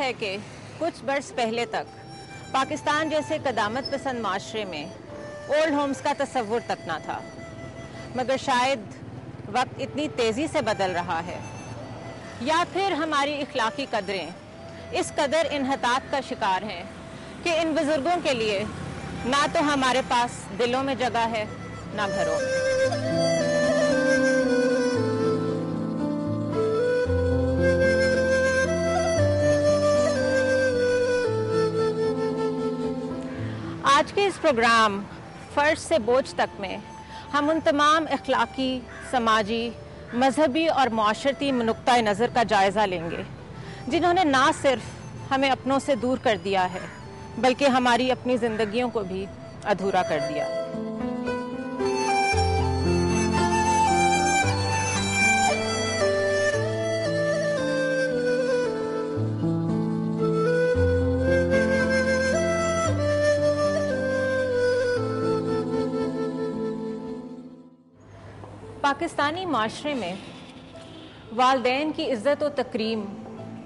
ہے کہ کچھ برس پہلے تک پاکستان جیسے قدامت پسند معاشرے میں اولڈ ہومز کا تصور تک نہ تھا، مگر شاید وقت اتنی تیزی سے بدل رہا ہے یا پھر ہماری اخلاقی قدریں اس قدر انحطاط کا شکار ہیں کہ ان بزرگوں کے لیے نہ تو ہمارے پاس دلوں میں جگہ ہے نہ گھروں میں۔ آج کے اس پروگرام فرش سے بوجھ تک میں ہم ان تمام اخلاقی، سماجی، مذہبی اور معاشرتی نقطۂ نظر کا جائزہ لیں گے جنہوں نے نہ صرف ہمیں اپنوں سے دور کر دیا ہے بلکہ ہماری اپنی زندگیوں کو بھی ادھورا کر دیا۔ پاکستانی معاشرے میں والدین کی عزت و تکریم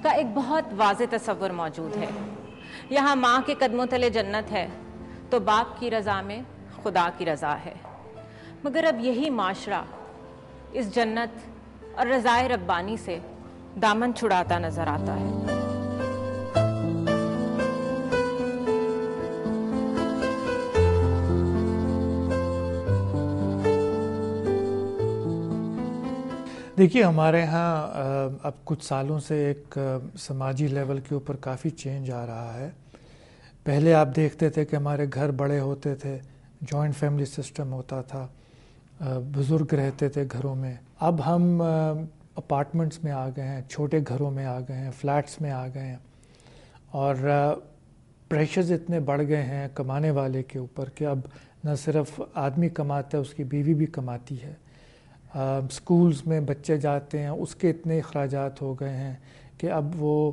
کا ایک بہت واضح تصور موجود ہے۔ یہاں ماں کے قدموں تلے جنت ہے تو باپ کی رضا میں خدا کی رضا ہے، مگر اب یہی معاشرہ اس جنت اور رضائے ربانی سے دامن چھڑاتا نظر آتا ہے۔ دیکھیے، ہمارے ہاں اب کچھ سالوں سے ایک سماجی لیول کے اوپر کافی چینج آ رہا ہے۔ پہلے آپ دیکھتے تھے کہ ہمارے گھر بڑے ہوتے تھے، جوائنٹ فیملی سسٹم ہوتا تھا، بزرگ رہتے تھے گھروں میں۔ اب ہم اپارٹمنٹس میں آ گئے ہیں، چھوٹے گھروں میں آ گئے ہیں، فلیٹس میں آ گئے ہیں، اور پریشرز اتنے بڑھ گئے ہیں کمانے والے کے اوپر کہ اب نہ صرف آدمی کماتا ہے، اس کی بیوی بھی کماتی ہے۔ سکولز میں بچے جاتے ہیں، اس کے اتنے اخراجات ہو گئے ہیں کہ اب وہ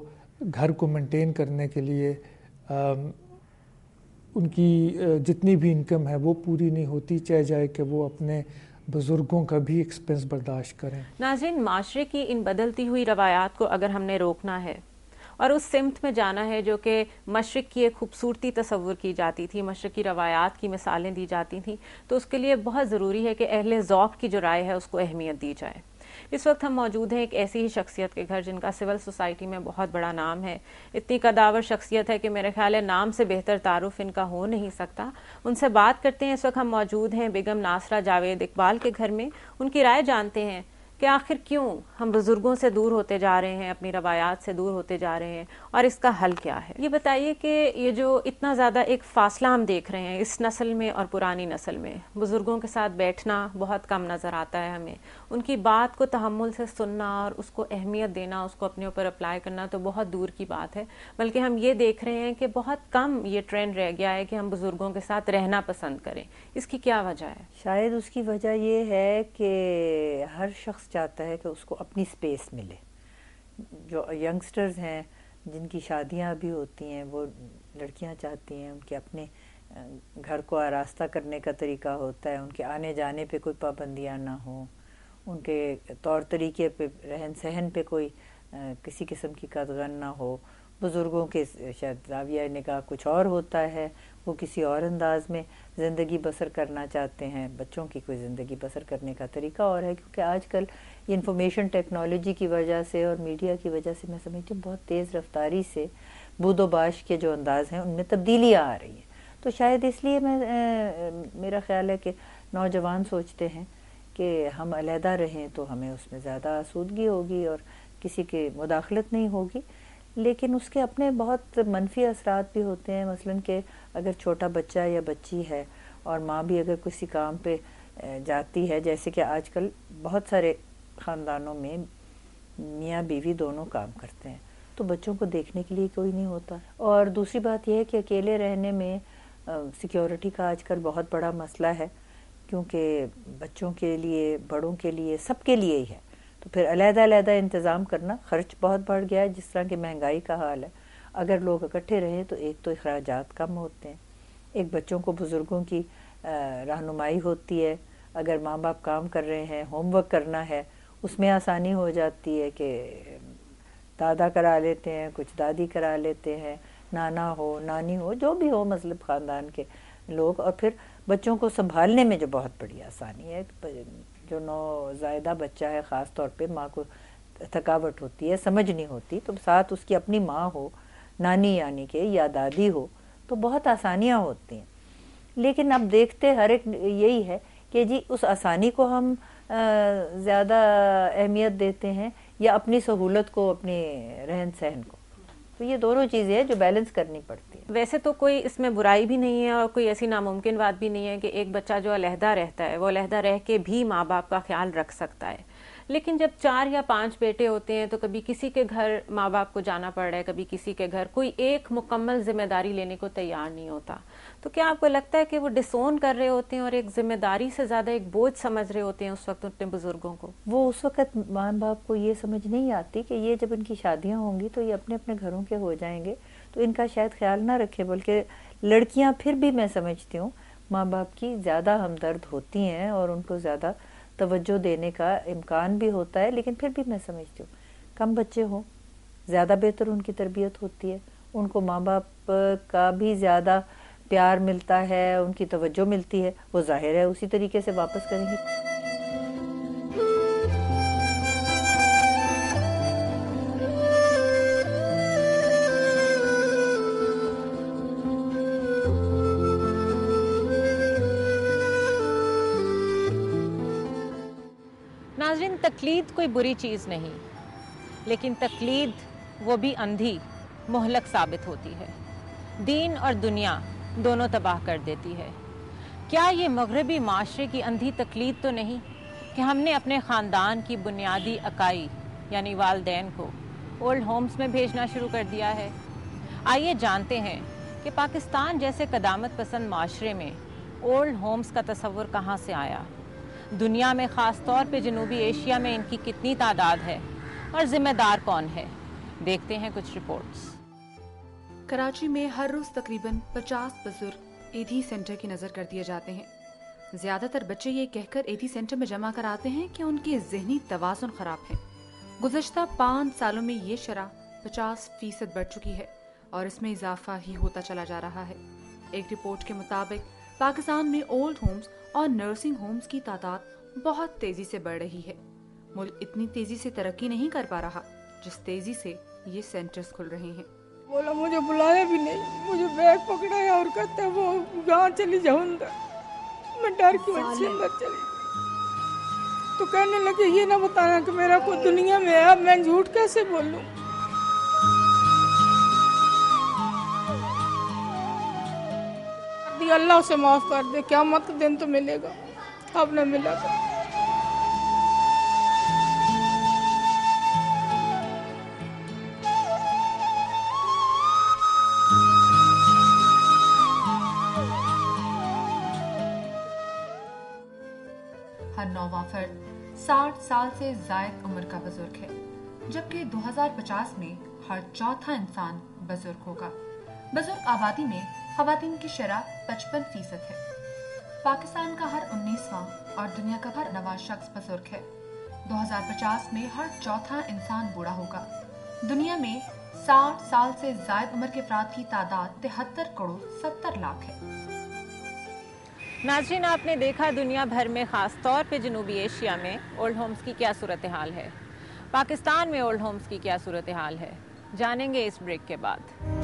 گھر کو مینٹین کرنے کے لیے ان کی جتنی بھی انکم ہے وہ پوری نہیں ہوتی، چاہے جائے کہ وہ اپنے بزرگوں کا بھی ایکسپنس برداشت کریں۔ ناظرین، معاشرے کی ان بدلتی ہوئی روایات کو اگر ہم نے روکنا ہے اور اس سمت میں جانا ہے جو کہ مشرق کی ایک خوبصورتی تصور کی جاتی تھی، مشرق کی روایات کی مثالیں دی جاتی تھیں، تو اس کے لیے بہت ضروری ہے کہ اہل ذوق کی جو رائے ہے اس کو اہمیت دی جائے۔ اس وقت ہم موجود ہیں ایک ایسی ہی شخصیت کے گھر جن کا سول سوسائٹی میں بہت بڑا نام ہے، اتنی قداور شخصیت ہے کہ میرے خیال ہے نام سے بہتر تعارف ان کا ہو نہیں سکتا۔ ان سے بات کرتے ہیں۔ اس وقت ہم موجود ہیں بیگم ناصرہ جاوید اقبال کے گھر میں، ان کی رائے جانتے ہیں کہ آخر کیوں ہم بزرگوں سے دور ہوتے جا رہے ہیں، اپنی روایات سے دور ہوتے جا رہے ہیں، اور اس کا حل کیا ہے۔ یہ بتائیے کہ یہ جو اتنا زیادہ ایک فاصلہ ہم دیکھ رہے ہیں اس نسل میں اور پرانی نسل میں، بزرگوں کے ساتھ بیٹھنا بہت کم نظر آتا ہے ہمیں، ان کی بات کو تحمل سے سننا اور اس کو اہمیت دینا، اس کو اپنے اوپر اپلائی کرنا تو بہت دور کی بات ہے، بلکہ ہم یہ دیکھ رہے ہیں کہ بہت کم یہ ٹرینڈ رہ گیا ہے کہ ہم بزرگوں کے ساتھ رہنا پسند کریں۔ اس کی کیا وجہ ہے؟ شاید اس کی وجہ یہ ہے کہ ہر شخص چاہتا ہے کہ اس کو اپنی سپیس ملے۔ جو ینگسٹرز ہیں جن کی شادیاں بھی ہوتی ہیں، وہ لڑکیاں چاہتی ہیں ان کے اپنے گھر کو آراستہ کرنے کا طریقہ ہوتا ہے، ان کے آنے جانے پہ کوئی پابندیاں نہ ہوں، ان کے طور طریقے پہ، رہن سہن پہ کوئی کسی قسم کی قدغن نہ ہو۔ بزرگوں کے شاید زاویہ نگاہ کچھ اور ہوتا ہے، وہ کسی اور انداز میں زندگی بسر کرنا چاہتے ہیں، بچوں کی کوئی زندگی بسر کرنے کا طریقہ اور ہے، کیونکہ آج کل یہ انفارمیشن ٹیکنالوجی کی وجہ سے اور میڈیا کی وجہ سے میں سمجھتی ہوں بہت تیز رفتاری سے بود و باش کے جو انداز ہیں ان میں تبدیلیاں آ رہی ہیں۔ تو شاید اس لیے میرا خیال ہے کہ نوجوان سوچتے ہیں کہ ہم علیحدہ رہیں تو ہمیں اس میں زیادہ آسودگی ہوگی اور کسی کی مداخلت نہیں ہوگی، لیکن اس کے اپنے بہت منفی اثرات بھی ہوتے ہیں۔ مثلاً کہ اگر چھوٹا بچہ یا بچی ہے اور ماں بھی اگر کسی کام پہ جاتی ہے، جیسے کہ آج کل بہت سارے خاندانوں میں میاں بیوی دونوں کام کرتے ہیں، تو بچوں کو دیکھنے کے لیے کوئی نہیں ہوتا۔ اور دوسری بات یہ ہے کہ اکیلے رہنے میں سیکیورٹی کا آج کل بہت بڑا مسئلہ ہے، کیونکہ بچوں کے لیے، بڑوں کے لیے، سب کے لیے ہی ہے، تو پھر علیحدہ علیحدہ انتظام کرنا، خرچ بہت بڑھ گیا ہے جس طرح کہ مہنگائی کا حال ہے۔ اگر لوگ اکٹھے رہیں تو ایک تو اخراجات کم ہوتے ہیں، ایک بچوں کو بزرگوں کی رہنمائی ہوتی ہے، اگر ماں باپ کام کر رہے ہیں، ہوم ورک کرنا ہے، اس میں آسانی ہو جاتی ہے کہ دادا کرا لیتے ہیں، کچھ دادی کرا لیتے ہیں، نانا ہو نانی ہو، جو بھی ہو مطلب خاندان کے لوگ. اور پھر بچوں کو سنبھالنے میں جو بہت بڑی آسانی ہے، جو نوزائیدہ بچہ ہے خاص طور پہ ماں کو تھکاوٹ ہوتی ہے، سمجھ نہیں ہوتی، تو ساتھ اس کی اپنی ماں ہو، نانی یعنی کہ یا دادی ہو، تو بہت آسانیاں ہوتی ہیں. لیکن اب دیکھتے ہر ایک یہی ہے کہ جی اس آسانی کو ہم زیادہ اہمیت دیتے ہیں یا اپنی سہولت کو، اپنے رہن سہن کو. تو یہ دونوں چیزیں ہیں جو بیلنس کرنی پڑتی ہیں. ویسے تو کوئی اس میں برائی بھی نہیں ہے اور کوئی ایسی ناممکن بات بھی نہیں ہے کہ ایک بچہ جو علیحدہ رہتا ہے وہ علیحدہ رہ کے بھی ماں باپ کا خیال رکھ سکتا ہے. لیکن جب 4 یا 5 بیٹے ہوتے ہیں تو کبھی کسی کے گھر ماں باپ کو جانا پڑ رہا ہے، کبھی کسی کے گھر، کوئی ایک مکمل ذمہ داری لینے کو تیار نہیں ہوتا. تو کیا آپ کو لگتا ہے کہ وہ ڈسون کر رہے ہوتے ہیں اور ایک ذمہ داری سے زیادہ ایک بوجھ سمجھ رہے ہوتے ہیں اس وقت اپنے بزرگوں کو؟ وہ اس وقت ماں باپ کو یہ سمجھ نہیں آتی کہ یہ جب ان کی شادیاں ہوں گی تو یہ اپنے اپنے گھروں کے ہو جائیں گے، تو ان کا شاید خیال نہ رکھے. بلکہ لڑکیاں پھر بھی میں سمجھتی ہوں ماں باپ کی زیادہ ہمدرد ہوتی ہیں اور ان کو زیادہ توجہ دینے کا امکان بھی ہوتا ہے. لیکن پھر بھی میں سمجھتی ہوں کم بچے ہوں زیادہ بہتر ان کی تربیت ہوتی ہے، ان کو ماں باپ کا بھی زیادہ پیار ملتا ہے، ان کی توجہ ملتی ہے، وہ ظاہر ہے اسی طریقے سے واپس کریں گے. ناظرین، تقلید کوئی بری چیز نہیں، لیکن تقلید وہ بھی اندھی مہلک ثابت ہوتی ہے، دین اور دنیا دونوں تباہ کر دیتی ہے. کیا یہ مغربی معاشرے کی اندھی تقلید تو نہیں کہ ہم نے اپنے خاندان کی بنیادی اکائی یعنی والدین کو اولڈ ہومز میں بھیجنا شروع کر دیا ہے؟ آئیے جانتے ہیں کہ پاکستان جیسے قدامت پسند معاشرے میں اولڈ ہومز کا تصور کہاں سے آیا، دنیا میں خاص طور پہ جنوبی ایشیا میں ان کی کتنی تعداد ہے اور ذمہ دار کون ہے. دیکھتے ہیں کچھ رپورٹس. کراچی میں ہر روز تقریباً 50 بزرگ ایدھی سینٹر کی نظر کر دیے جاتے ہیں. زیادہ تر بچے یہ کہہ کر ایدھی سینٹر میں جمع کراتے ہیں کہ ان کی ذہنی توازن خراب ہے. گزشتہ 5 سالوں میں یہ شرح 50% بڑھ چکی ہے اور اس میں اضافہ ہی ہوتا چلا جا رہا ہے. ایک رپورٹ کے مطابق پاکستان میں اولڈ ہومز اور نرسنگ ہومز کی تعداد بہت تیزی سے بڑھ رہی ہے. ملک اتنی تیزی سے ترقی نہیں کر پا رہا جس تیزی سے یہ سینٹرز کھل رہے ہیں. بولا مجھے بلایا بھی نہیں، مجھے بیگ پکڑایا اور کہتا ہے وہ یہاں چلی جاؤں اندر. میں ڈر کی وجہ سے اندر چلی تو کہنے لگے یہ نہ بتانا کہ میرا کوئی دنیا میں ہے. اب میں جھوٹ کیسے بولوں؟ اللہ اسے معاف کر دے، قیامت کا دن تو ملے گا، اب نہ ملا گا. ہر 9واں فرد 60 سال سے زائد عمر کا بزرگ ہے، جبکہ 2050 میں ہر 4تھا انسان بزرگ ہوگا. بزرگ آبادی میں خواتین کی شرح 55% ہے. پاکستان کا ہر 19واں اور دنیا کا ہر 9واں شخص بزرگ ہے. 2050 میں ہر 4تھا انسان بوڑھا ہوگا. دنیا میں 60 سال سے زائد عمر کے افراد کی تعداد 73 کروڑ 70 لاکھ ہے. ناظرین، آپ نے دیکھا دنیا بھر میں خاص طور پہ جنوبی ایشیا میں اولڈ ہومز کی کیا صورتحال ہے. پاکستان میں اولڈ ہومز کی کیا صورتحال ہے، جانیں گے اس بریک کے بعد.